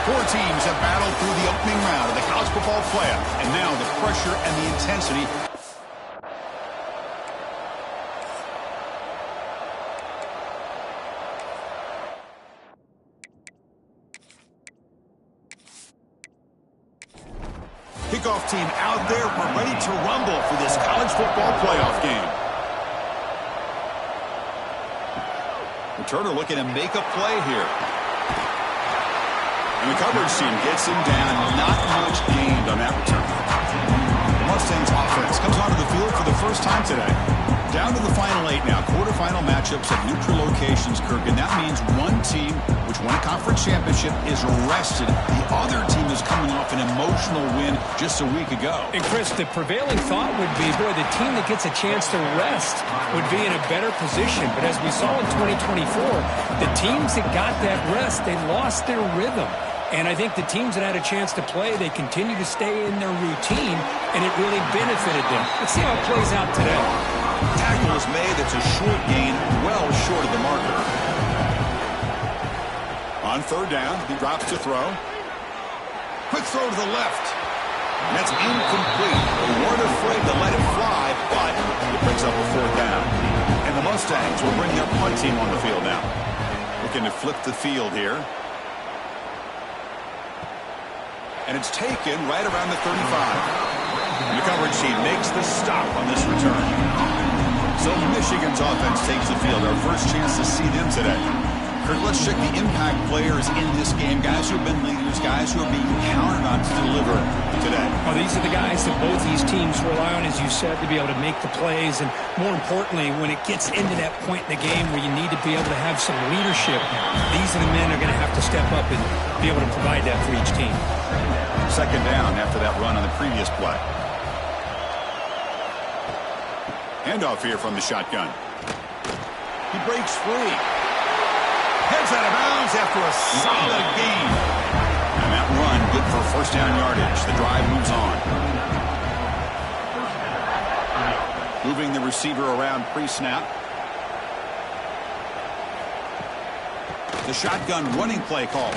Four teams have battled through the opening round of the college football playoff, and now the pressure and the intensity. Kickoff team out there. We're ready to rumble for this college football playoff game. Returner looking to make a play here. And the coverage team gets him down. Not much gained on that return. The Mustangs offense comes onto the field for the first time today. Down to the final 8 now. Quarterfinal matchups at neutral locations, Kirk. And that means one team, which won a conference championship, is rested. The other team is coming off an emotional win just a week ago. And, Chris, the prevailing thought would be, boy, the team that gets a chance to rest would be in a better position. But as we saw in 2024, the teams that got that rest, they lost their rhythm. And I think the teams that had a chance to play, they continue to stay in their routine, and it really benefited them. Let's see how it plays out today. Tackle is made. That's a short gain, well short of the marker. On third down, he drops to throw. Quick throw to the left. And that's incomplete. They weren't afraid to let it fly, but it brings up a fourth down. And the Mustangs will bring their punt team on the field now. Looking to flip the field here. And it's taken right around the 35. And the coverage team makes the stop on this return. So Michigan's offense takes the field. Our first chance to see them today. Kirk, let's check the impact players in this game. Guys who have been leaders, guys who are being counted on to deliver today. Well, these are the guys that both these teams rely on, as you said, to be able to make the plays. And more importantly, when it gets into that point in the game where you need to be able to have some leadership, these are the men who are going to have to step up and be able to provide that for each team. Second down after that run on the previous play. Handoff here from the shotgun. He breaks free. Heads out of bounds after a solid gain. And that run good for first down yardage. The drive moves on. Moving the receiver around pre-snap. The shotgun running play call.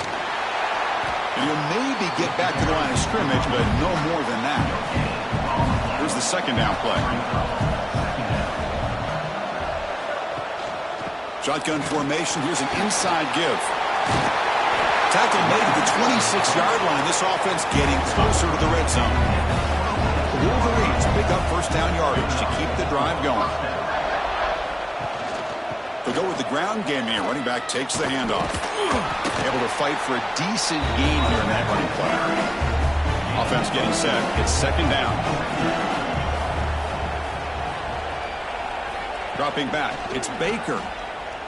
And he'll maybe get back to the line of scrimmage, but no more than that. Here's the second down play. Shotgun formation. Here's an inside give. Tackle made at the 26-yard line. This offense getting closer to the red zone. The Wolverines pick up first down yardage to keep the drive going. They'll go with the ground game here. Running back takes the handoff. Able to fight for a decent gain here in that running play. Offense getting set. It's second down. Dropping back. It's Baker.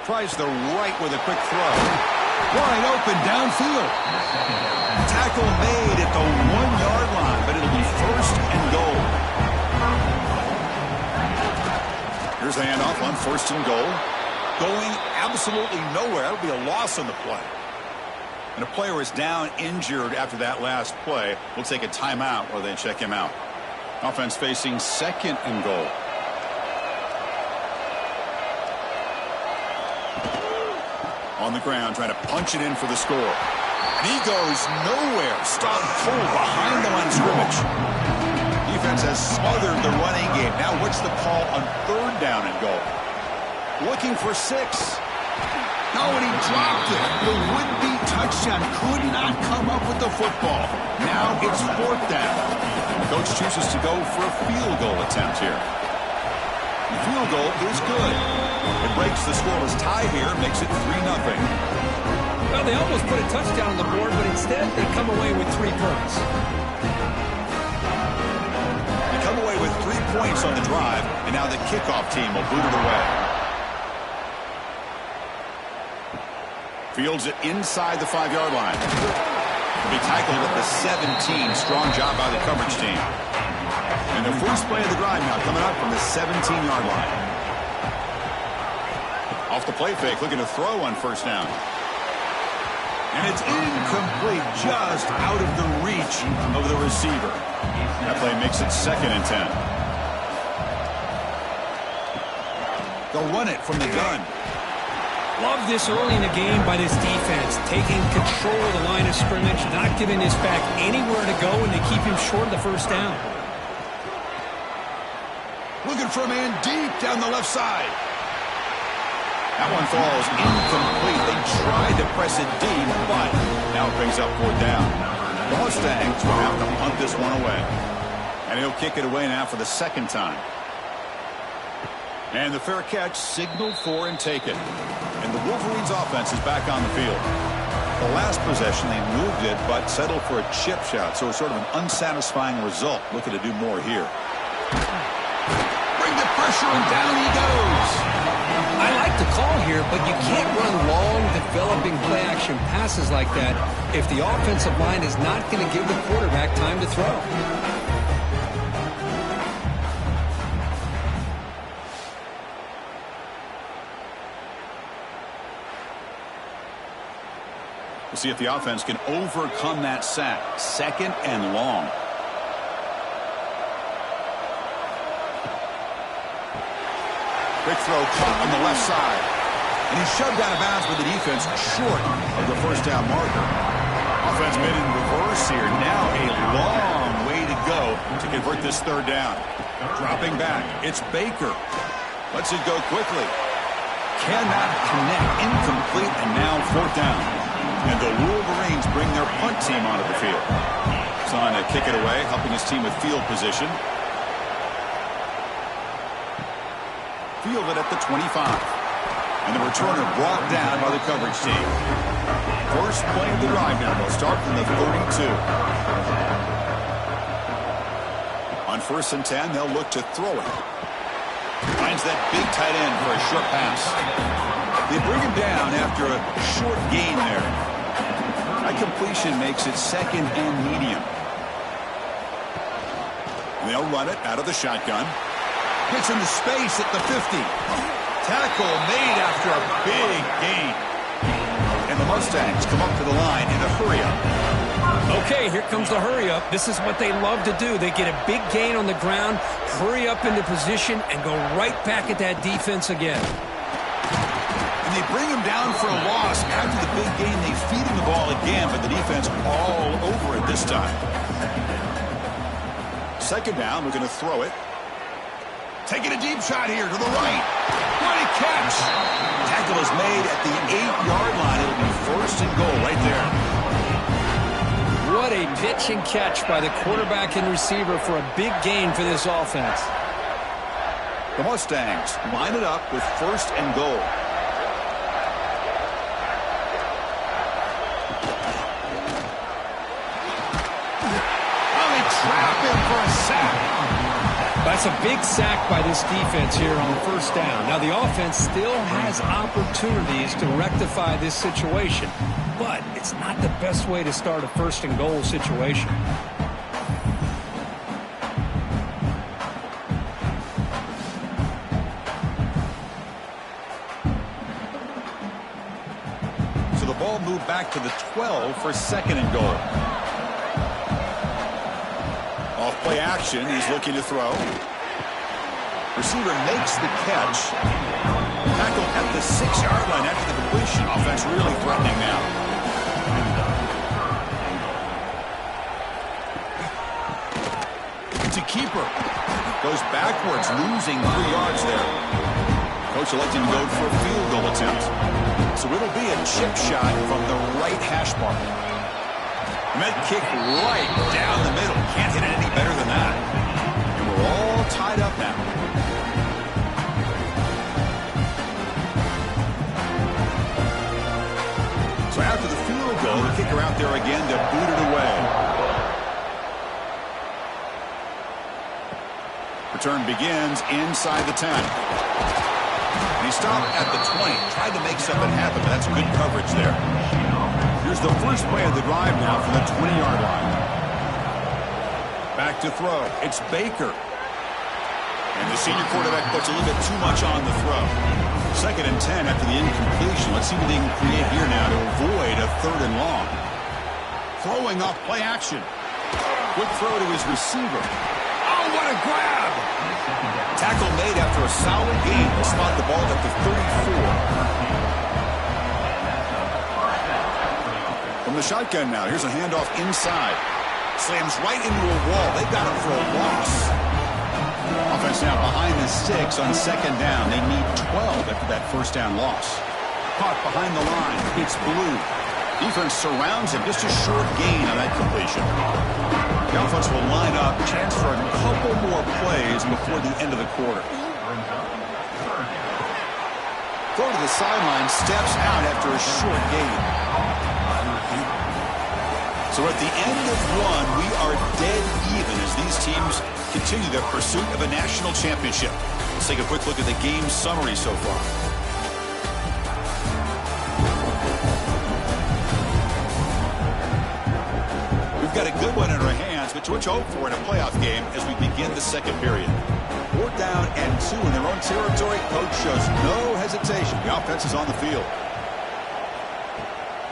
Tries the right with a quick throw. Wide open downfield. Tackle made at the 1-yard line, but it'll be first and goal. Here's the handoff on first and goal. Going absolutely nowhere. That'll be a loss on the play. And a player is down injured after that last play. We'll take a timeout while they check him out. Offense facing second and goal. On the ground, trying to punch it in for the score. And he goes nowhere. Stopped cold behind the line of scrimmage. Defense has smothered the running game. Now what's the call on third down and goal? Looking for 6. No, and he dropped it. The would-be touchdown could not come up with the football. Now it's fourth down. Coach chooses to go for a field goal attempt here. The field goal is good. It breaks the scoreless tie here, makes it 3-0. Well, they almost put a touchdown on the board, but instead they come away with 3 points. They come away with 3 points on the drive, and now the kickoff team will boot it away. Fields it inside the 5-yard line. He tackled at the 17. Strong job by the coverage team. And the first play of the drive now coming up from the 17-yard line. Off the play fake, looking to throw on first down. And it's incomplete, just out of the reach of the receiver. That play makes it second and 10. They'll run it from the gun. Love this early in the game by this defense, taking control of the line of scrimmage, not giving this back anywhere to go, and they keep him short of the first down. Looking for a man deep down the left side. That one falls incomplete. They tried to press it deep, but now it brings up 4th down. The Mustangs will have to punt this one away. And he'll kick it away now for the 2nd time. And the fair catch signaled for and taken. And the Wolverines offense is back on the field. The last possession, they moved it, but settled for a chip shot. So it's sort of an unsatisfying result. Looking to do more here. Bring the pressure, and down he goes. I like the call here, but you can't run long, developing play-action passes like that if the offensive line is not going to give the quarterback time to throw. We'll see if the offense can overcome that sack. 2nd and long. Quick throw caught on the left side. And he's shoved out of bounds with the defense short of the first down marker. Offense made in reverse here. Now a long way to go to convert this 3rd down. Dropping back. It's Baker. Lets it go quickly. Cannot connect. Incomplete. And now 4th down. And the Wolverines bring their punt team onto the field. It's on to kick it away, helping his team with field position. Fielded at the 25. And the returner brought down by the coverage team. First play of the drive now. They'll start from the 32. On 1st and 10, they'll look to throw it. Finds that big tight end for a short pass. They bring him down after a short gain there. That completion makes it 2nd and medium. They'll run it out of the shotgun. Gets into space at the 50. Tackle made after a big gain. And the Mustangs come up to the line in a hurry-up. Okay, here comes the hurry-up. This is what they love to do. They get a big gain on the ground, hurry up into position, and go right back at that defense again. And they bring him down for a loss. After the big gain, they feed him the ball again, but the defense all over it this time. 2nd down, we're going to throw it. Taking a deep shot here to the right. Great catch. Tackle is made at the 8-yard line. It'll be 1st and goal right there. What a pitch and catch by the quarterback and receiver for a big gain for this offense. The Mustangs line it up with 1st and goal. Trap him for a sack. That's a big sack by this defense here on 1st down. Now the offense still has opportunities to rectify this situation, but it's not the best way to start a 1st and goal situation. So the ball moved back to the 12 for 2nd and goal. Play action. He's looking to throw. Receiver makes the catch. Tackle at the 6-yard line after the completion. Offense really threatening now. It's a keeper. Goes backwards, losing 3 yards there. Coach electing to go for a field goal attempt. So it'll be a chip shot from the right hash mark. Met kick right down the middle. Can't hit it any better than that. And we're all tied up now. So after the field goal, the kicker out there again to boot it away. Return begins inside the 10. And he stopped at the 20. Tried to make something happen, but that's good coverage there. Here's the first play of the drive now from the 20-yard line. Back to throw. It's Baker. And the senior quarterback puts a little bit too much on the throw. 2nd and 10 after the incompletion. Let's see what they can create here now to avoid a 3rd and long. Throwing off play action. Quick throw to his receiver. Oh, what a grab! Tackle made after a solid gain. We'll spot the ball at the 34. From the shotgun now, here's a handoff inside. Slams right into a wall. They got him for a loss. Offense now behind the 6 on second down. They need 12 after that first down loss. Caught behind the line. It's Blue. Defense surrounds him. Just a short gain on that completion. The offense will line up. Chance for a couple more plays before the end of the quarter. Throw to the sideline. Steps out after a short gain. So at the end of one, we are dead even as these teams continue their pursuit of a national championship. Let's take a quick look at the game summary so far. We've got a good one in our hands, but what you hope for in a playoff game as we begin the second period. 4th down and 2 in their own territory. Coach shows no hesitation. The offense is on the field.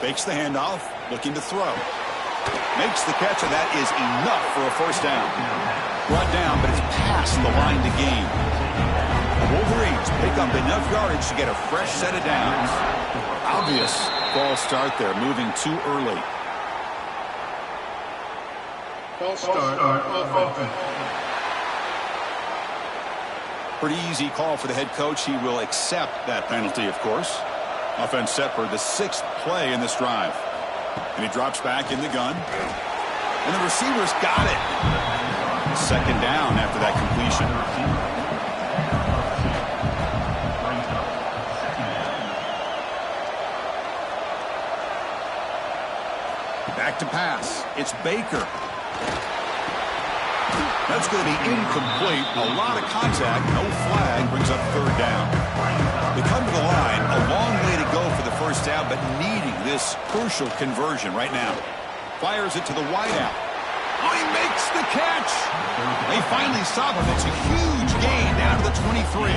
Fakes the handoff, looking to throw. Makes the catch, and that is enough for a first down. Brought down, but it's past the line to gain. The Wolverines pick up enough yardage to get a fresh set of downs. Obvious false start there, moving too early. False start of offense. Pretty easy call for the head coach. He will accept that penalty, of course. Offense set for the 6th play in this drive. And he drops back in the gun. And the receivers got it. Second down after that completion. Back to pass. It's Baker. That's going to be incomplete. A lot of contact. No flag. Brings up 3rd down. They come to the line. A long way to go for the first down, but needing this crucial conversion right now. Fires it to the wideout. Oh, he makes the catch. They finally stop him. It's a huge gain down to the 23.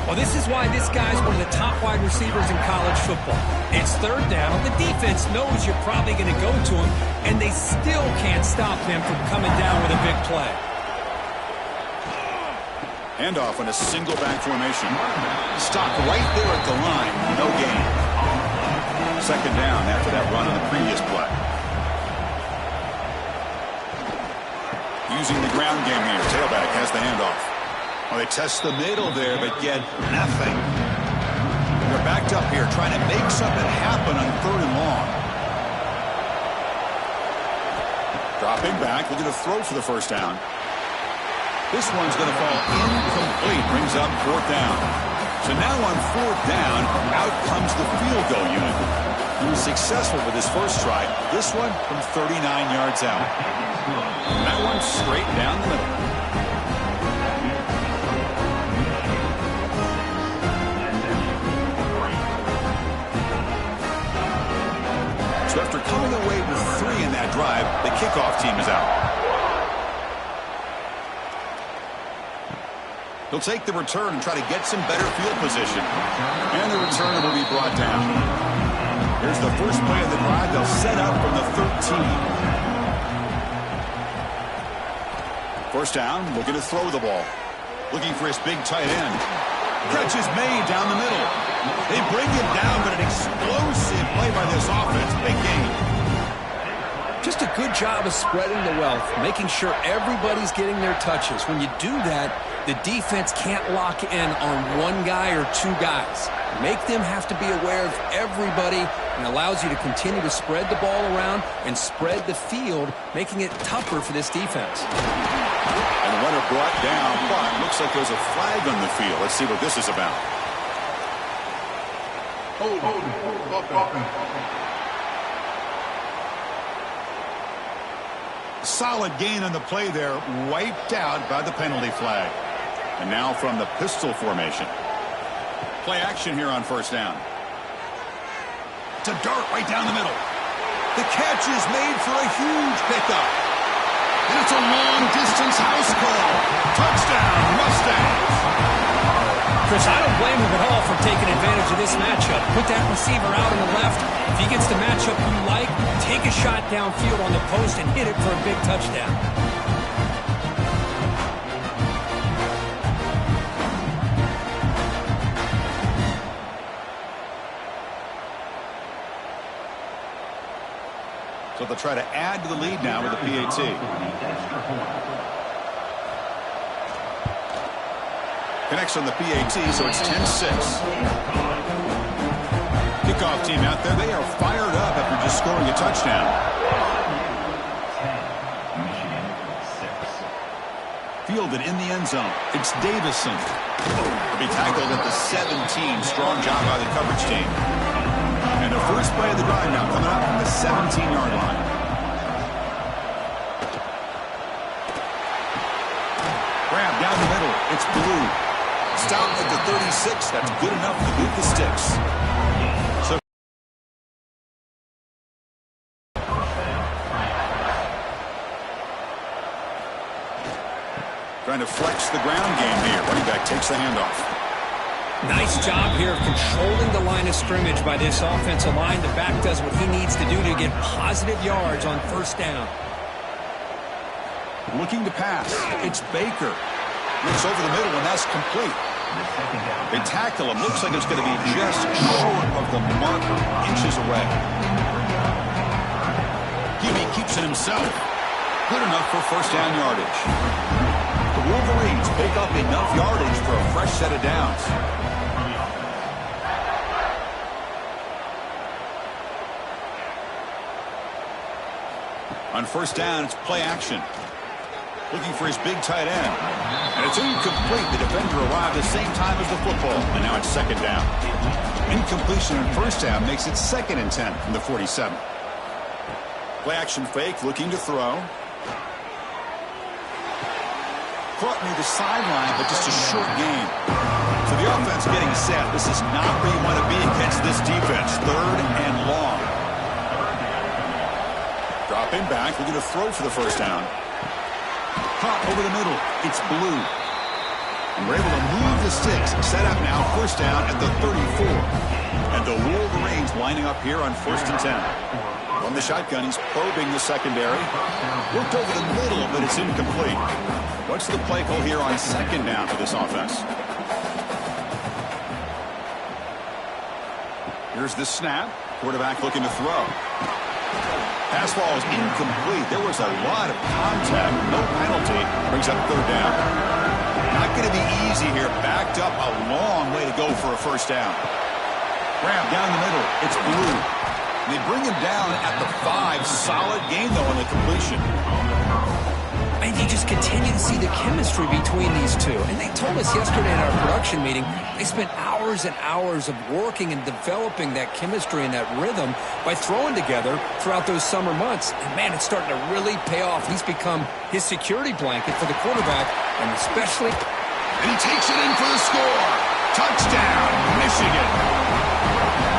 Well, this is why this guy's one of the top wide receivers in college football. It's 3rd down. The defense knows you're probably going to go to him, and they still can't stop him from coming down with a big play. Handoff on a single back formation. Stopped right there at the line. No gain. Second down after that run on the previous play. Using the ground game here. Tailback has the handoff. Well, they test the middle there, but get nothing. They're backed up here trying to make something happen on 3rd and long. Dropping back, looking to throw for the first down. This one's going to fall incomplete. Brings up 4th down. So now on 4th down, out comes the field goal unit. He was successful with his first try. This one from 39 yards out. And that one straight down the middle. So after coming away with 3 in that drive, the kickoff team is out. He'll take the return and try to get some better field position. And the returner will be brought down. Here's the first play of the drive. They'll set up from the 13. First down, looking to throw the ball. Looking for his big tight end. Catch is made down the middle. They bring him down, but an explosive play by this offense. Big gain. Just a good job of spreading the wealth, making sure everybody's getting their touches. When you do that, the defense can't lock in on one guy or 2 guys. Make them have to be aware of everybody, and allows you to continue to spread the ball around and spread the field, making it tougher for this defense. And the runner brought down, but looks like there's a flag on the field. Let's see what this is about. Solid gain on the play there, wiped out by the penalty flag. And now from the pistol formation. Play action here on first down. It's a dart right down the middle. The catch is made for a huge pickup. And it's a long-distance house call. Touchdown, Mustangs. Chris, I don't blame him at all for taking advantage of this matchup. Put that receiver out on the left. If he gets the matchup you like, take a shot downfield on the post and hit it for a big touchdown. So they'll try to add to the lead now with the PAT. Connects on the PAT, so it's 10-6. Kickoff team out there, they are fired up after just scoring a touchdown. Fielded in the end zone. It's Davison. He'll be tackled at the 17. Strong job by the coverage team. And the first play of the drive now coming up from the 17-yard line. Grab down the middle. It's Blue. Stop at the 36. That's good enough to beat the Sticks. So trying to flex the ground game here. Running back takes the handoff. Nice job here of controlling the line of scrimmage by this offensive line. The back does what he needs to do to get positive yards on first down. Looking to pass. It's Baker. Looks over the middle, and that's complete. They tackle him. Looks like it's going to be just short of the marker, inches away. Hubie keeps it himself. Good enough for first down yardage. The Wolverines pick up enough yardage for a fresh set of downs. On first down, it's play action. Looking for his big tight end. And it's incomplete. The defender arrived at the same time as the football. And now it's second down. Incompletion on first down makes it 2nd and 10 from the 47. Play action fake, looking to throw. Caught near the sideline, but just a short gain. So the offense getting set. This is not where you want to be against this defense. 3rd and long. Dropping back, looking to throw for the first down. Caught over the middle. It's Blue. And we're able to move the Sticks. Set up now, first down at the 34. And the Wolverines lining up here on 1st and 10. From the shotgun, he's probing the secondary. Looked over the middle, but it's incomplete. What's the play call here on 2nd down for this offense? Here's the snap. Quarterback looking to throw. Pass ball is incomplete. There was a lot of contact. No penalty. Brings up 3rd down. Not going to be easy here. Backed up a long way to go for a first down. Grab down the middle. It's Blue. And they bring him down at the 5. Solid game, though, on the completion. And you just continue to see the chemistry between these two. And they told us yesterday in our production meeting, they spent hours and hours of working and developing that chemistry and that rhythm by throwing together throughout those summer months. And, man, it's starting to really pay off. He's become his security blanket for the quarterback, and especially... And he takes it in for the score. Touchdown, Michigan.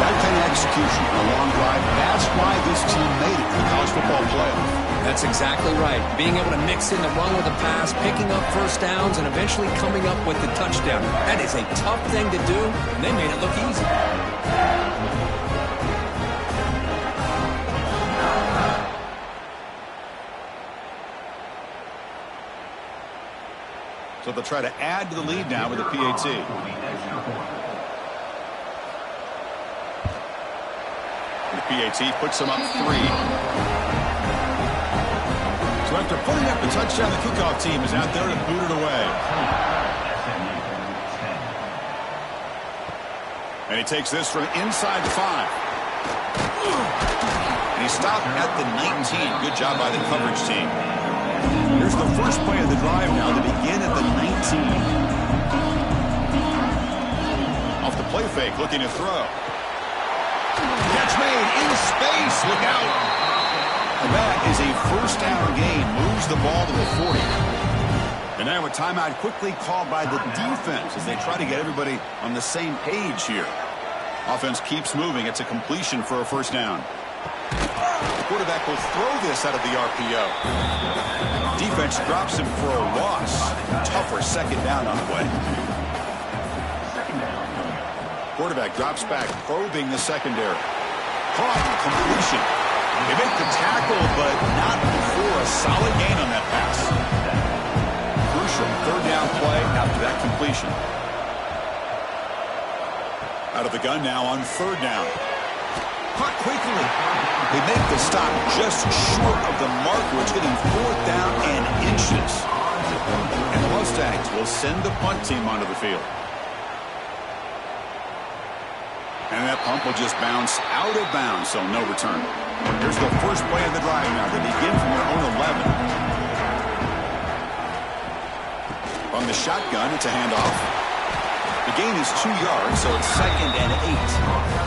That kind of execution on a long drive, that's why this team made it to the college football playoff. That's exactly right. Being able to mix in the run with a pass, picking up first downs, and eventually coming up with the touchdown. That is a tough thing to do, and they made it look easy. So they'll try to add to the lead now with the PAT. The PAT puts them up 3. So after putting up the touchdown, the kickoff team is out there to boot it away. And he takes this from inside the 5. And he stopped at the 19. Good job by the coverage team. Here's the first play of the drive now to begin at the 19. Off the play fake, looking to throw. Catch made in space. Look out. And that is a first down gain. Moves the ball to the 40. And now a timeout quickly called by the defense as they try to get everybody on the same page here. Offense keeps moving. It's a completion for a first down. The quarterback will throw this out of the RPO. Defense drops him for a loss. Tougher second down on the way. Quarterback drops back, probing the secondary. Caught, completion. They make the tackle, but not before a solid gain on that pass. Crucial 3rd down play after that completion. Out of the gun now on 3rd down. caught quickly. They make the stop just short of the marker. It's getting 4th down and inches. And the Mustangs will send the punt team onto the field. And that punt will just bounce out of bounds, so no return. Here's the first play of the drive now. They begin from their own 11. From the shotgun, it's a handoff. The gain is 2 yards, so it's 2nd and 8.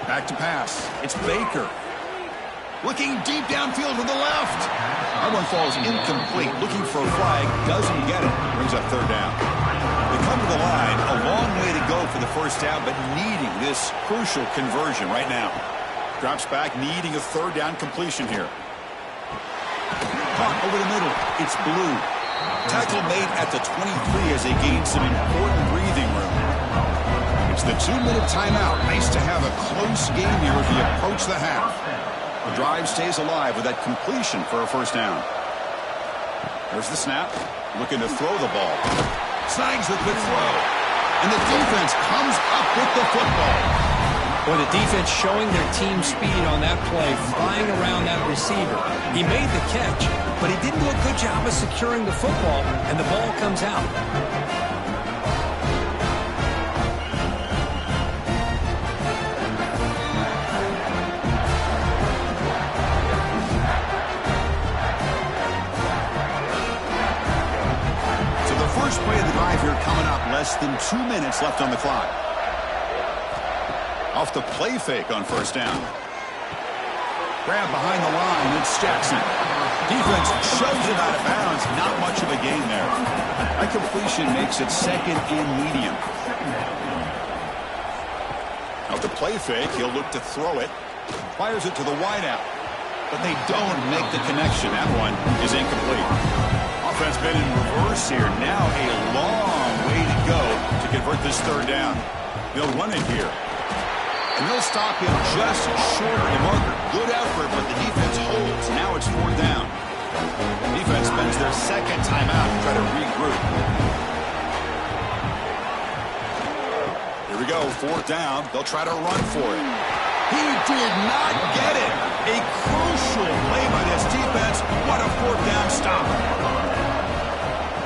Back to pass. It's Baker. Looking deep downfield to the left. That one falls incomplete. Looking for a flag. Doesn't get it. Brings up 3rd down. They come to the line. A long way to go for the first down, but needing this crucial conversion right now. Drops back, needing a 3rd down completion here. Caught over the middle. It's Blue. Tackle made at the 23 as they gain some important breathing room. It's the 2-minute timeout. Nice to have a close game here as we approach the half. The drive stays alive with that completion for a first down. There's the snap. Looking to throw the ball. Snags the quick throw. And the defense comes up with the football. Boy, the defense showing their team speed on that play, flying around that receiver. He made the catch, but he didn't do a good job of securing the football, and the ball comes out. First play of the drive here coming up. Less than 2 minutes left on the clock. Off the play fake on first down. Grab behind the line. It's Jackson. Defense shoves it out of bounds. Not much of a gain there. That completion makes it 2nd and medium. Off the play fake, he'll look to throw it. Fires it to the wideout. But they don't make the connection. That one is incomplete. Offense been in reverse here. Now a long way to go to convert this 3rd down. They'll run it here. And they'll stop him just short of the marker. Good effort, but the defense holds. Now it's 4th down. Defense spends their 2nd timeout to try to regroup. Here we go, 4th down. They'll try to run for it. He did not get it. A crucial play by this defense. What a 4th down stop.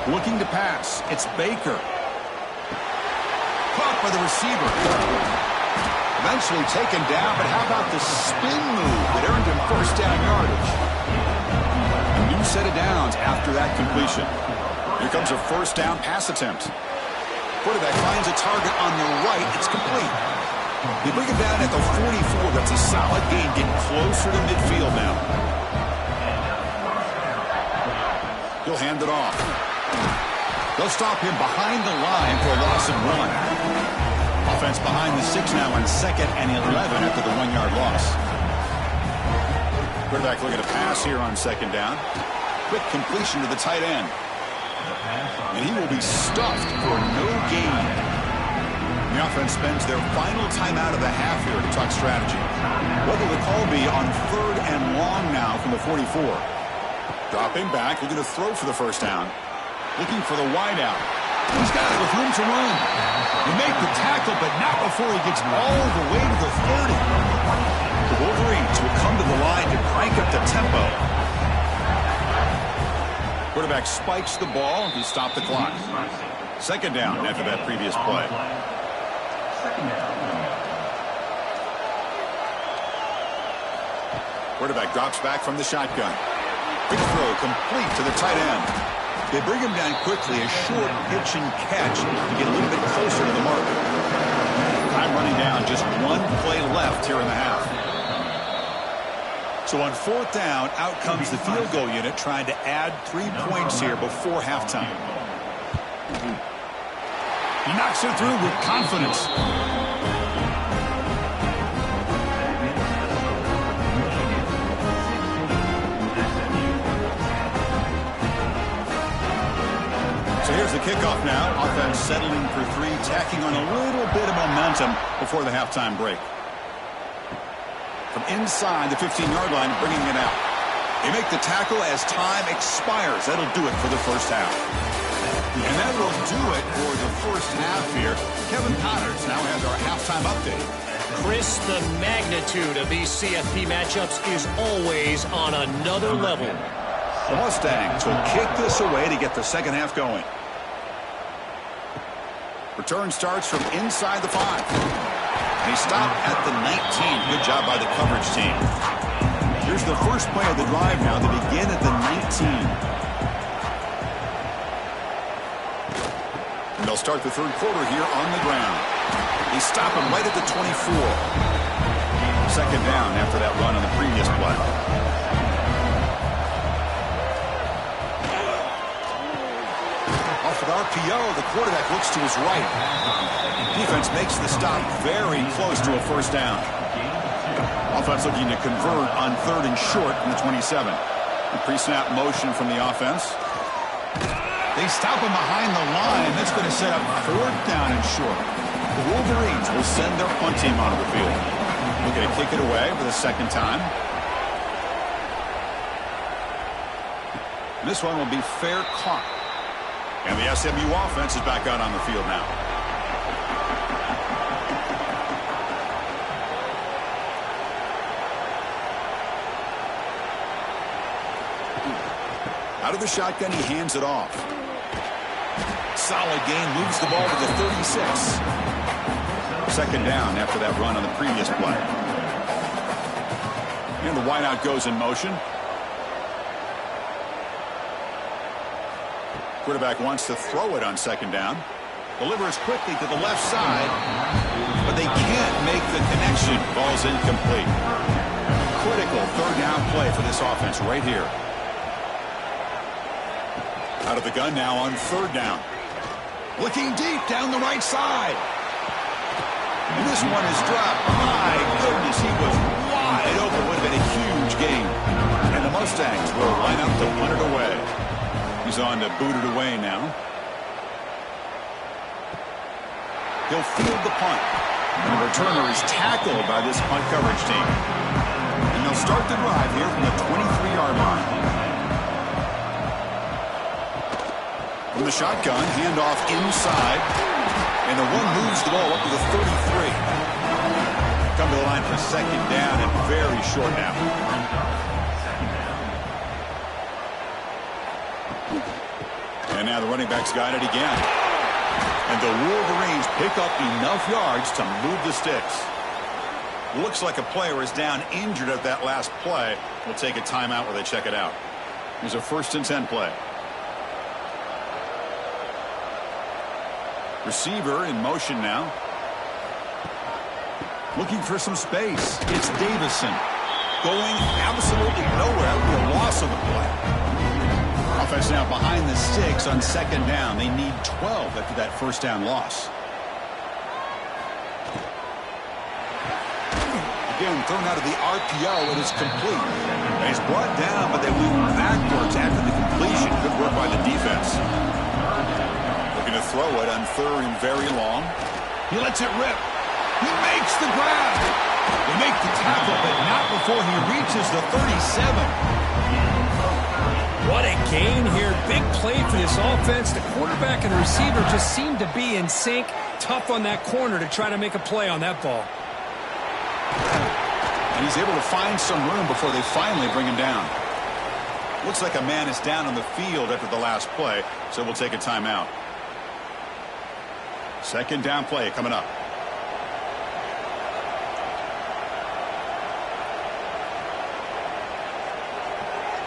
Looking to pass. It's Baker. Caught by the receiver. Eventually taken down, but how about the spin move that earned him first down yardage? A new set of downs after that completion. Here comes a first down pass attempt. Quarterback finds a target on the right. It's complete. They bring him down at the 44. That's a solid gain, getting closer to midfield now. He'll hand it off. They'll stop him behind the line for a loss of 1. Offense behind the 6 now on 2nd and 11 after the 1-yard loss. Quarterback looking to pass here on 2nd down. Quick completion to the tight end. And he will be stuffed for no gain. The offense spends their final timeout of the half here to talk strategy. What will the call be on 3rd and long now from the 44? Dropping back, looking to throw for the first down. Looking for the wideout. He's got it with room to run. He made the tackle, but not before he gets all the way to the 30. The Wolverines will come to the line to crank up the tempo. Quarterback spikes the ball to stop the clock. 2nd down after that previous play. Quarterback drops back from the shotgun. Quick throw complete to the tight end. They bring him down quickly, a short pitch and catch to get a little bit closer to the marker. Time running down, just 1 play left here in the half. So on 4th down, out comes the field goal unit trying to add 3 points here before halftime. He knocks it through with confidence. So here's the kickoff now. Offense settling for 3, tacking on a little bit of momentum before the halftime break. From inside the 15-yard line, bringing it out. They make the tackle as time expires. That'll do it for the first half. And that will do it for the first half here. Kevin Connors now has our halftime update. Chris, the magnitude of these CFP matchups is always on another level. The Mustangs will kick this away to get the second half going. Return starts from inside the 5. And he stopped at the 19. Good job by the coverage team. Here's the first play of the drive now. They begin at the 19. And they'll start the third quarter here on the ground. They stop him right at the 24. Second down after that run on the previous play. Off an RPO, the quarterback looks to his right. Defense makes the stop very close to a first down. Offense looking to convert on 3rd and short from the 27. The pre-snap motion from the offense. They stop him behind the line. That's going to set up 4th down and short. The Wolverines will send their punt team onto the field. Looking to kick it away for the second time. This one will be fair caught. And the SMU offense is back out on the field now. Out of the shotgun, he hands it off. Solid gain, moves the ball to the 36. Second down after that run on the previous play. And the wideout goes in motion. Quarterback wants to throw it on second down. Delivers quickly to the left side, but they can't make the connection. Ball's incomplete. Critical third down play for this offense right here. Out of the gun now on 3rd down. Looking deep down the right side. And this one is dropped. My goodness, he was wide open. Would have been a huge gain. And the Mustangs will line up to punt it away. He's on to boot it away now. He'll field the punt. And the returner is tackled by this punt coverage team. And they'll start the drive here from the 23-yard line. From the shotgun, handoff inside. And the one moves the ball up to the 33. Come to the line for second down and very short now. And now the running back's got it again. And the Wolverines pick up enough yards to move the sticks. Looks like a player is down injured at that last play. We'll take a timeout while they check it out. Here's a 1st and 10 play. Receiver in motion now. Looking for some space. It's Davison. Going absolutely nowhere. That'll be a loss of the play. Offense now behind the sticks on second down. They need 12 after that first down loss. Again, thrown out of the RPO. It is complete. And he's brought down, but they move backwards after the completion. Good work by the defense. To throw it on 3rd and very long. He lets it rip. He makes the grab. They make the tackle, but not before he reaches the 37. What a gain here. Big play for this offense. The quarterback and the receiver just seem to be in sync. Tough on that corner to try to make a play on that ball. And he's able to find some room before they finally bring him down. Looks like a man is down on the field after the last play, so we'll take a timeout. Second down play coming up.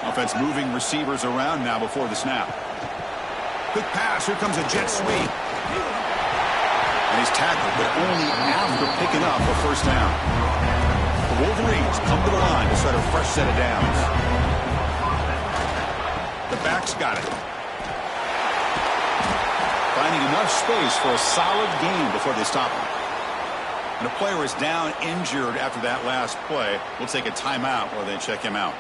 Offense moving receivers around now before the snap. Quick pass. Here comes a jet sweep. And he's tackled, but only after picking up a first down. The Wolverines come to the line to start a fresh set of downs. The back's got it. Finding enough space for a solid gain before they stop him. And a player is down injured after that last play. We'll take a timeout while they check him out.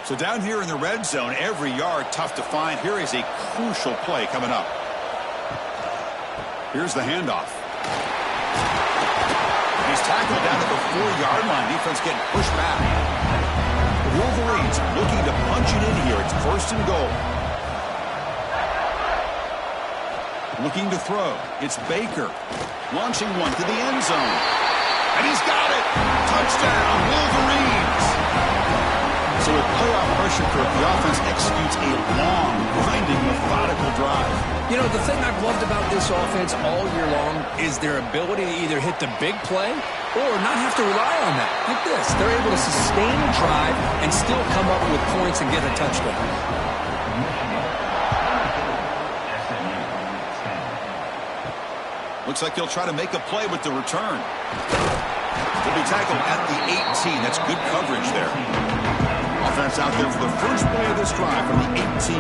So down here in the red zone, every yard tough to find. Here is a crucial play coming up. Here's the handoff. He's tackled down at the 4-yard line. Defense getting pushed back. The Wolverines looking to punch it in here. It's 1st and goal. Looking to throw. It's Baker. Launching one to the end zone. And he's got it. Touchdown, Wolverines. So with playoff pressure, Kirk, the offense executes a long, grinding, methodical drive. You know, the thing I've loved about this offense all year long is their ability to either hit the big play or not have to rely on that. Like this. They're able to sustain a drive and still come up with points and get a touchdown. Looks like he'll try to make a play with the return. He'll be tackled at the 18. That's good coverage there. Offense out there for the first play of this drive from the 18.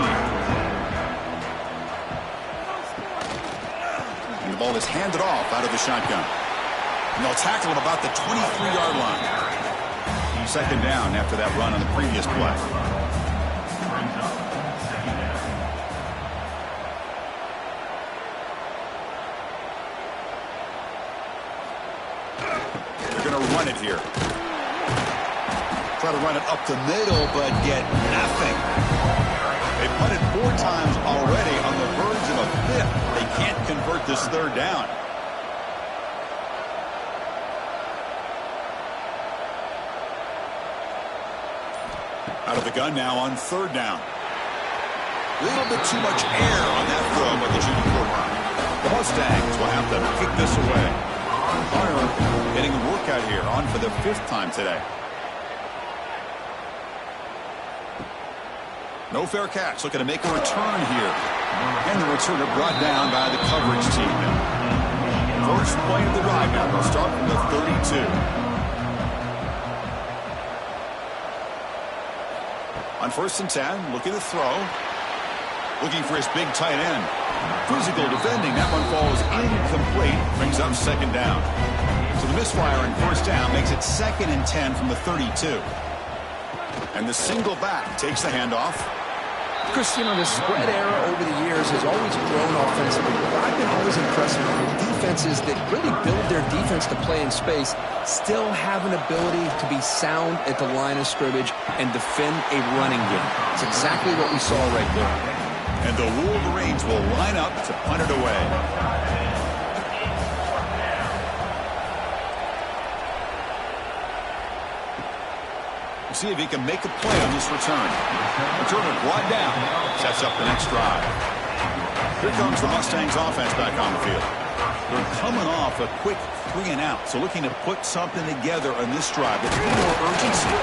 And the ball is handed off out of the shotgun. And they'll tackle him about the 23-yard line. Second down after that run on the previous play. Run it here. Try to run it up the middle, but get nothing. They punted 4 times already, on the verge of a 5th. They can't convert this third down. Out of the gun now on third down. A little bit too much air on that throw by the junior quarterback. The Mustangs will have to kick this away. Getting a workout here, on for the 5th time today. No fair catch, looking to make a return here. And the returner brought down by the coverage team. First play of the drive now. They'll start from the 32. On 1st and 10, looking to throw. Looking for his big tight end. Physical defending. That one falls incomplete. Brings up second down. So the misfire on 1st down makes it 2nd and 10 from the 32. And the single back takes the handoff. Chris, you know, the spread era over the years has always grown offensively. But I've been always impressed with defenses that really build their defense to play in space, still have an ability to be sound at the line of scrimmage and defend a running game. It's exactly what we saw right there. And the Wolverines will line up to punt it away. We'll see if he can make a play on this return. Returner brought down. Sets up the next drive. Here comes the Mustangs offense back on the field. They're coming off a quick 3 and out, so looking to put something together on this drive with more urgency.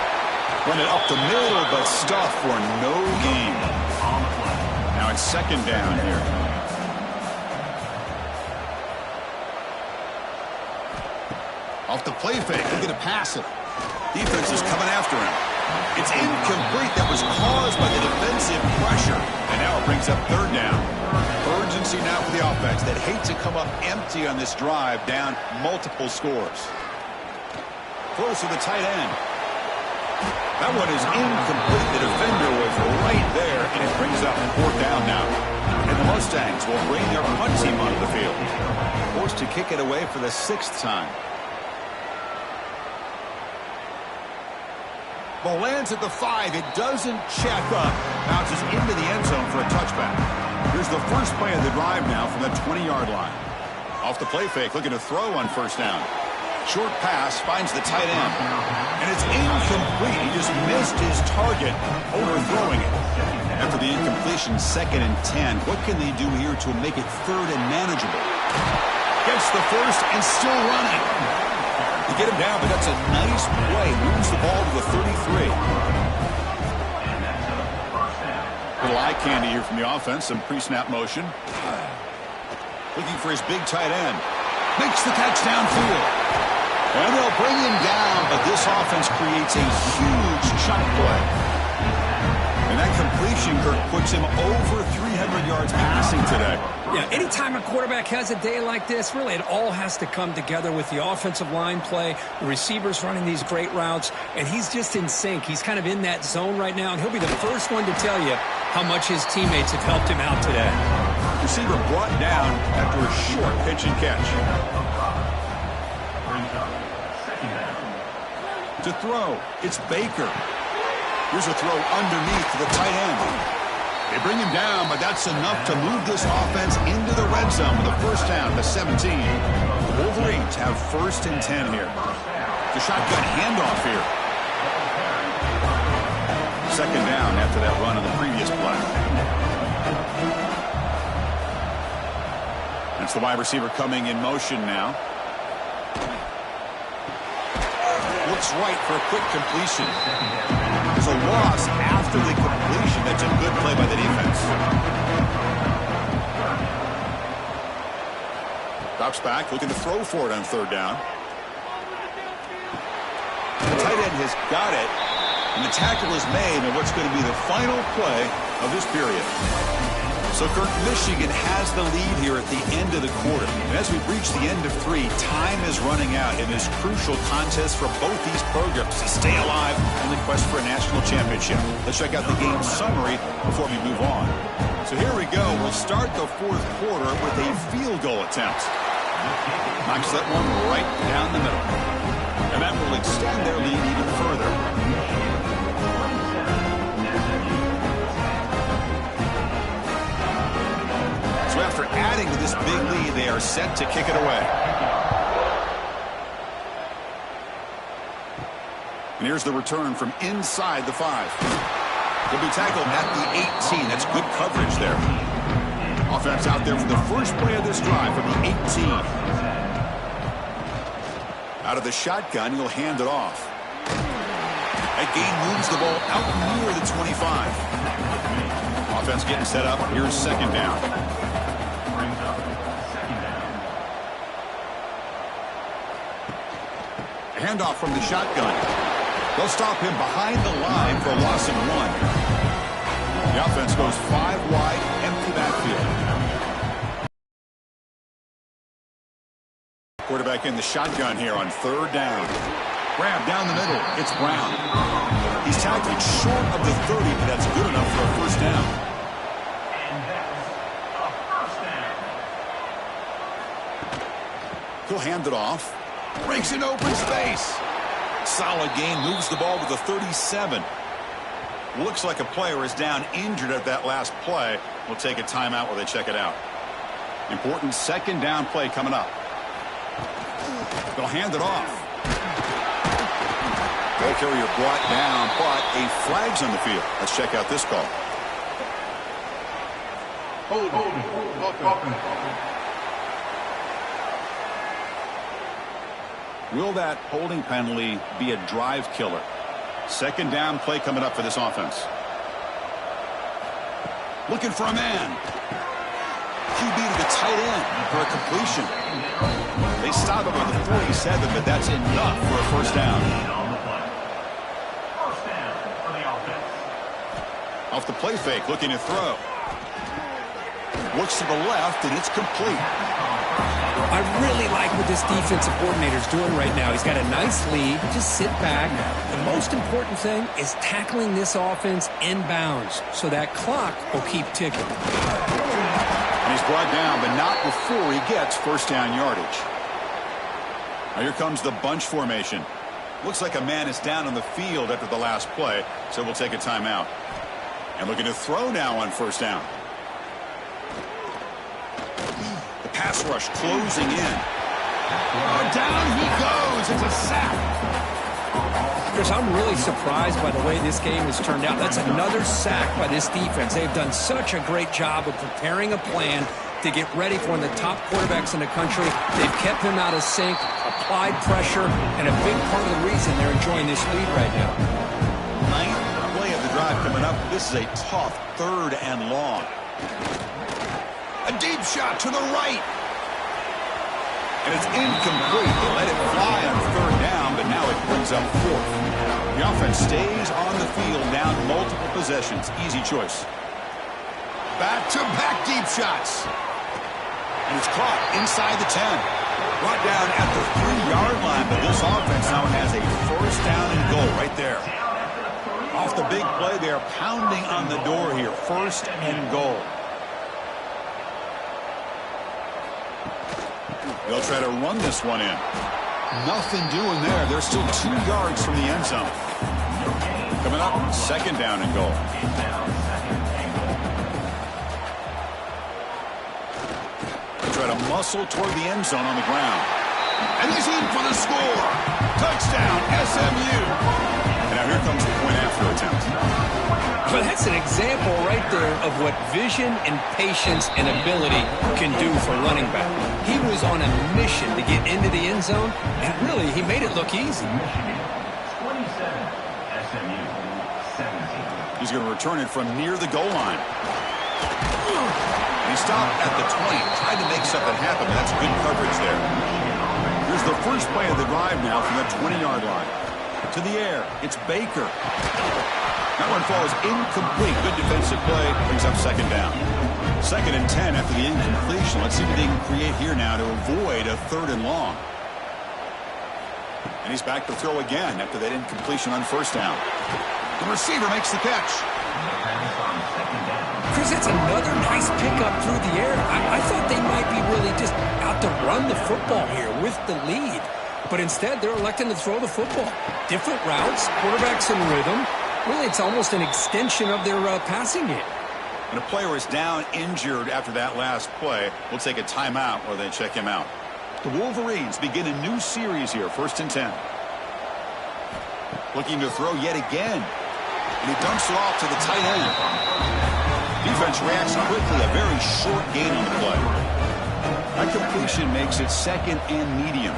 Run it up the middle, but stuff for no gain. Now it's second down here. Off the play fake, looking to pass it. Defense is coming after him. It's incomplete. That was caused by the defensive pressure. And now it brings up third down. Urgency now for the offense that hate to come up empty on this drive, down multiple scores. Close to the tight end. That one is incomplete. The defender was right there, and it brings up 4th down now. And the Mustangs will bring their punt team onto the field. Forced to kick it away for the 6th time. Ball lands at the 5. It doesn't check up. Bounces into the end zone for a touchback. Here's the first play of the drive now from the 20-yard line. Off the play fake, looking to throw on 1st down. Short pass finds the tight end. And it's incomplete. He just missed his target, overthrowing it. After the incompletion, 2nd and 10. What can they do here to make it 3rd and manageable? Gets the first and still running. To get him down, but that's a nice play. Moves the ball to the 33. Little eye candy here from the offense. Some pre-snap motion. Looking for his big tight end. Makes the catch downfield. And they'll bring him down, but this offense creates a huge chunk play. And that completion, Kirk, puts him over 300 yards passing today. Yeah, anytime a quarterback has a day like this, really it all has to come together with the offensive line play, the receivers running these great routes, and he's just in sync. He's kind of in that zone right now, and he'll be the first one to tell you how much his teammates have helped him out today. Receiver brought down after a short pitch and catch. To throw, it's Baker. Here's a throw underneath to the tight end. They bring him down, but that's enough to move this offense into the red zone with a first down to 17. The Wolverines have 1st and 10 here. The shotgun handoff here. 2nd down after that run on the previous play. That's the wide receiver coming in motion now. Looks right for a quick completion. It's a loss after the completion. That's a good play by the defense. Drops back, looking to throw for it on 3rd down. The tight end has got it, and the tackle is made on what's going to be the final play of this period. So, Kirk, Michigan has the lead here at the end of the quarter. And as we reach the end of 3, time is running out in this crucial contest for both these programs to stay alive in the quest for a national championship. Let's check out the game summary before we move on. So here we go. We'll start the 4th quarter with a field goal attempt. Knocks that one right down the middle. And that will extend their lead even further. So after adding to this big lead, they are set to kick it away. And here's the return from inside the 5. He'll be tackled at the 18. That's good coverage there. Offense out there for the first play of this drive from the 18. Out of the shotgun, he'll hand it off. That gain moves the ball out near the 25. Offense getting set up. Here's 2nd down. Handoff from the shotgun. They'll stop him behind the line for a loss of 1. The offense goes 5 wide, empty backfield. Quarterback in the shotgun here on 3rd down. Grab down the middle. It's Brown. He's tackled short of the 30, but that's good enough for a first down. He'll hand it off. Breaks in open space. Solid gain. Moves the ball to the 37. Looks like a player is down injured at that last play. We'll take a timeout while they check it out. Important 2nd down play coming up. They'll hand it off. Ball carrier brought down, but a flag's on the field. Let's check out this call. Will that holding penalty be a drive killer? 2nd down play coming up for this offense. Looking for a man. QB to the tight end for a completion. They stop him at the 47, but that's enough for a first down. Off the play fake, looking to throw. Looks to the left, and it's complete. I really like what this defensive coordinator is doing right now. He's got a nice lead. Just sit back. The most important thing is tackling this offense inbounds so that clock will keep ticking. And he's brought down, but not before he gets first down yardage. Now here comes the bunch formation. Looks like a man is down on the field after the last play, so we'll take a timeout. And looking to throw now on first down. The pass rush closing in. Down he goes. It's a sack. Chris, I'm really surprised by the way this game has turned out. That's another sack by this defense. They've done such a great job of preparing a plan to get ready for one of the top quarterbacks in the country. They've kept him out of sync, applied pressure, and a big part of the reason they're enjoying this lead right now. Ninth play of the drive coming up. This is a tough 3rd and long. A deep shot to the right. And it's incomplete. They let it fly on 3rd down, but now it brings up 4th. The offense stays on the field, down multiple possessions. Easy choice. Back-to-back deep shots. And it's caught inside the 10. Brought down at the 3-yard line, but this offense now has a first down and goal right there. Off the big play, they are pounding on the door here. 1st and goal. They'll try to run this one in. Nothing doing there. They're still 2 yards from the end zone. Coming up, 2nd down and goal. try to muscle toward the end zone on the ground. And he's in for the score. Touchdown, SMU. And now here comes the point after attempt. Well, that's an example right there of what vision and patience and ability can do for running back. He was on a mission to get into the end zone, and really, he made it look easy. He's going to return it from near the goal line. And he stopped at the 20, tried to make something happen, but that's good coverage there. Here's the first play of the drive now from the 20-yard line. To the air, it's Baker. That one falls incomplete. Good defensive play, brings up second down. 2nd and 10 after the incompletion. Let's see what they can create here now to avoid a 3rd and long. And he's back to throw again after that incompletion on 1st down. The receiver makes the catch. Chris, that's another nice pickup through the air. I thought they might be really just out to run the football here with the lead. But instead, they're electing to throw the football. Different routes, quarterbacks in rhythm. Really, it's almost an extension of their passing game. When a player is down injured after that last play, we'll take a timeout while they check him out. The Wolverines begin a new series here, 1st and 10. Looking to throw yet again. And he dumps it off to the tight end. Defense reacts quickly, a very short gain on the play. That completion makes it 2nd and medium.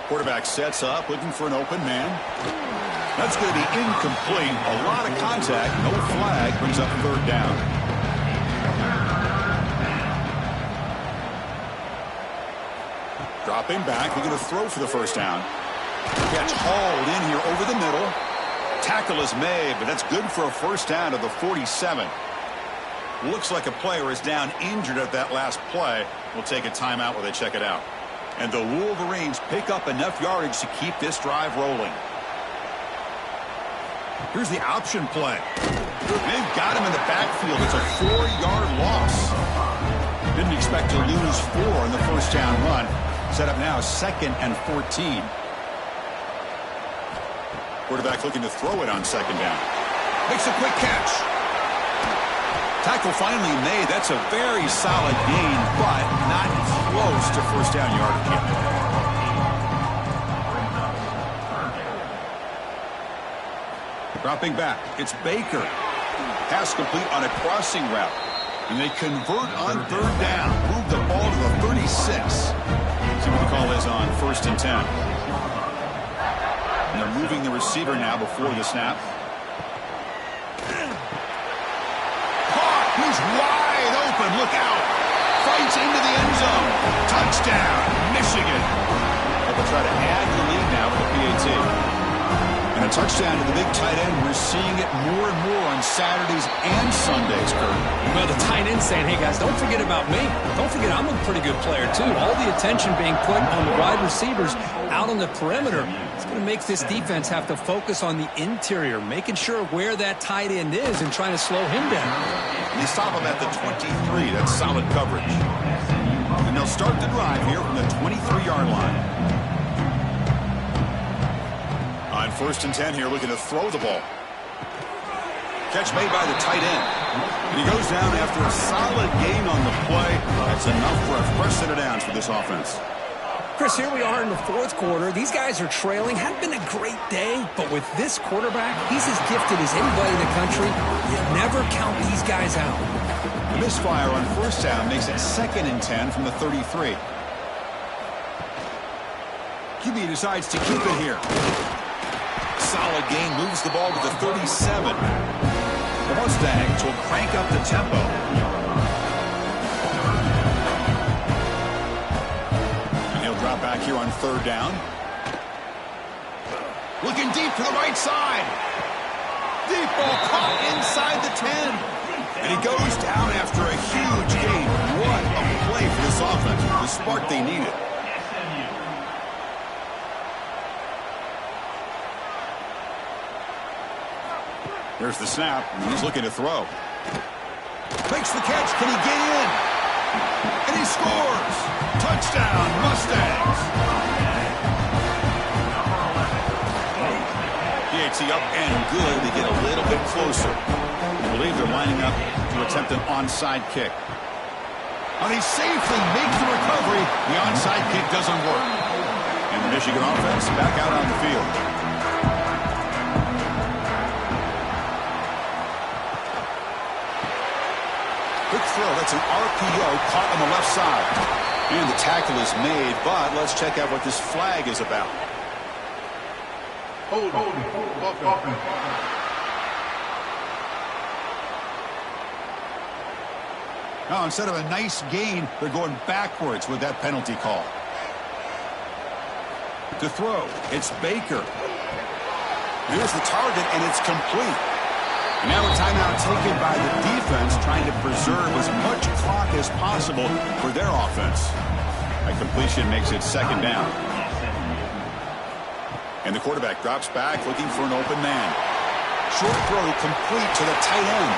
Quarterback sets up, looking for an open man. That's going to be incomplete. A lot of contact, no flag, brings up 3rd down. Dropping back, looking to throw for the 1st down. Catch hauled in here over the middle. Tackle is made, but that's good for a 1st down to the 47. Looks like a player is down injured at that last play. We'll take a timeout while they check it out. And the Wolverines pick up enough yardage to keep this drive rolling. Here's the option play. They've got him in the backfield. It's a 4-yard loss. Didn't expect to lose 4 in the 1st down run. Set up now 2nd and 14. Quarterback looking to throw it on 2nd down. Makes a quick catch. Tackle finally made. That's a very solid gain, but not close to 1st down yardage yet. Dropping back, it's Baker. Pass complete on a crossing route. And they convert on 3rd down. Move the ball to the 36. See what the call is on 1st and 10. And they're moving the receiver now before the snap. Caught! He's wide open. Look out. Fights into the end zone. Touchdown, Michigan. They'll try to add the lead now with the PAT. And a touchdown to the big tight end. We're seeing it more and more on Saturdays and Sundays, Kurt. Well, the tight end saying, hey, guys, don't forget about me. Don't forget I'm a pretty good player, too. All the attention being put on the wide receivers out on the perimeter. It's going to make this defense have to focus on the interior, making sure where that tight end is and trying to slow him down. They stop him at the 23. That's solid coverage. And they'll start the drive here from the 23-yard line. On 1st and 10 here, looking to throw the ball. Catch made by the tight end. And he goes down after a solid gain on the play. That's enough for a fresh set of downs for this offense. Chris, here we are in the 4th quarter. These guys are trailing. Hadn't been a great day, but with this quarterback, he's as gifted as anybody in the country. You never count these guys out. The misfire on 1st down makes it 2nd and 10 from the 33. QB decides to keep it here. Solid gain, moves the ball to the 37. The Mustangs will crank up the tempo. And he'll drop back here on 3rd down. Looking deep to the right side. Deep ball caught inside the 10. And he goes down after a huge gain. What a play for this offense. The spark they needed. There's the snap, and he's looking to throw. Makes the catch. Can he get in? And he scores. Touchdown, Mustangs. PAT up and good. They get a little bit closer. I believe they're lining up to attempt an onside kick. Oh, they safely make the recovery. The onside kick doesn't work. And the Michigan offense back out on the field. Quick throw. That's an RPO caught on the left side. And the tackle is made, but let's check out what this flag is about. Hold. Offense. Now, instead of a nice gain, they're going backwards with that penalty call. To throw, it's Baker. Here's the target, and it's complete. And now a timeout taken by the defense, trying to preserve as much clock as possible for their offense. A completion makes it second down. And the quarterback drops back, looking for an open man. Short throw complete to the tight end.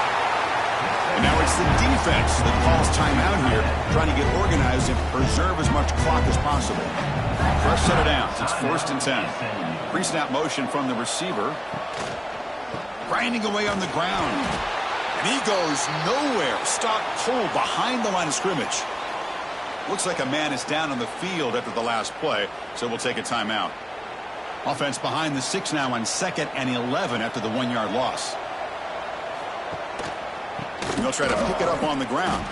And now it's the defense that calls timeout here, trying to get organized and preserve as much clock as possible. First set of downs. It's 1st and 10. Pre-snap motion from the receiver. Grinding away on the ground. And he goes nowhere. Stopped cold behind the line of scrimmage. Looks like a man is down on the field after the last play, so we'll take a timeout. Offense behind the 6 now on 2nd and 11 after the 1-yard loss. And they'll try to pick it up on the ground.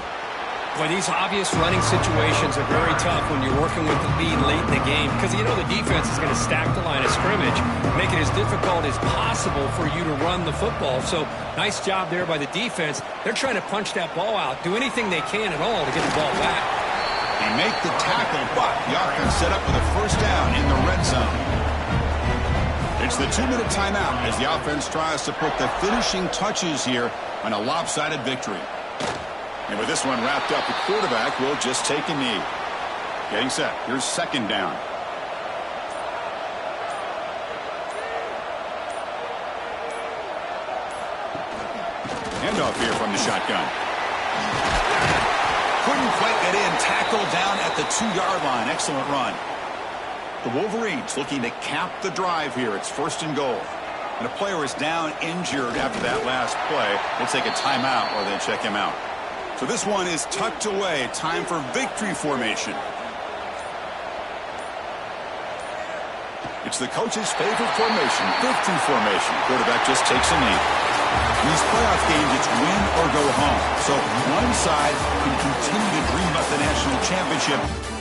Boy, these obvious running situations are very tough when you're working with the lead late in the game because you know the defense is going to stack the line of scrimmage, make it as difficult as possible for you to run the football. So nice job there by the defense. They're trying to punch that ball out, do anything they can at all to get the ball back. They make the tackle, but the offense set up with a first down in the red zone. It's the 2-minute timeout as the offense tries to put the finishing touches here on a lopsided victory. And with this one wrapped up, the quarterback will just take a knee. Getting set. Here's 2nd down. Handoff here from the shotgun. Couldn't quite get in. Tackle down at the 2-yard line. Excellent run. The Wolverines looking to cap the drive here. It's 1st and goal. And a player is down injured after that last play. They'll take a timeout or then check him out. So this one is tucked away. Time for victory formation. It's the coach's favorite formation, victory formation. Quarterback just takes a knee. In these playoff games, it's win or go home. So one side can continue to dream about the national championship.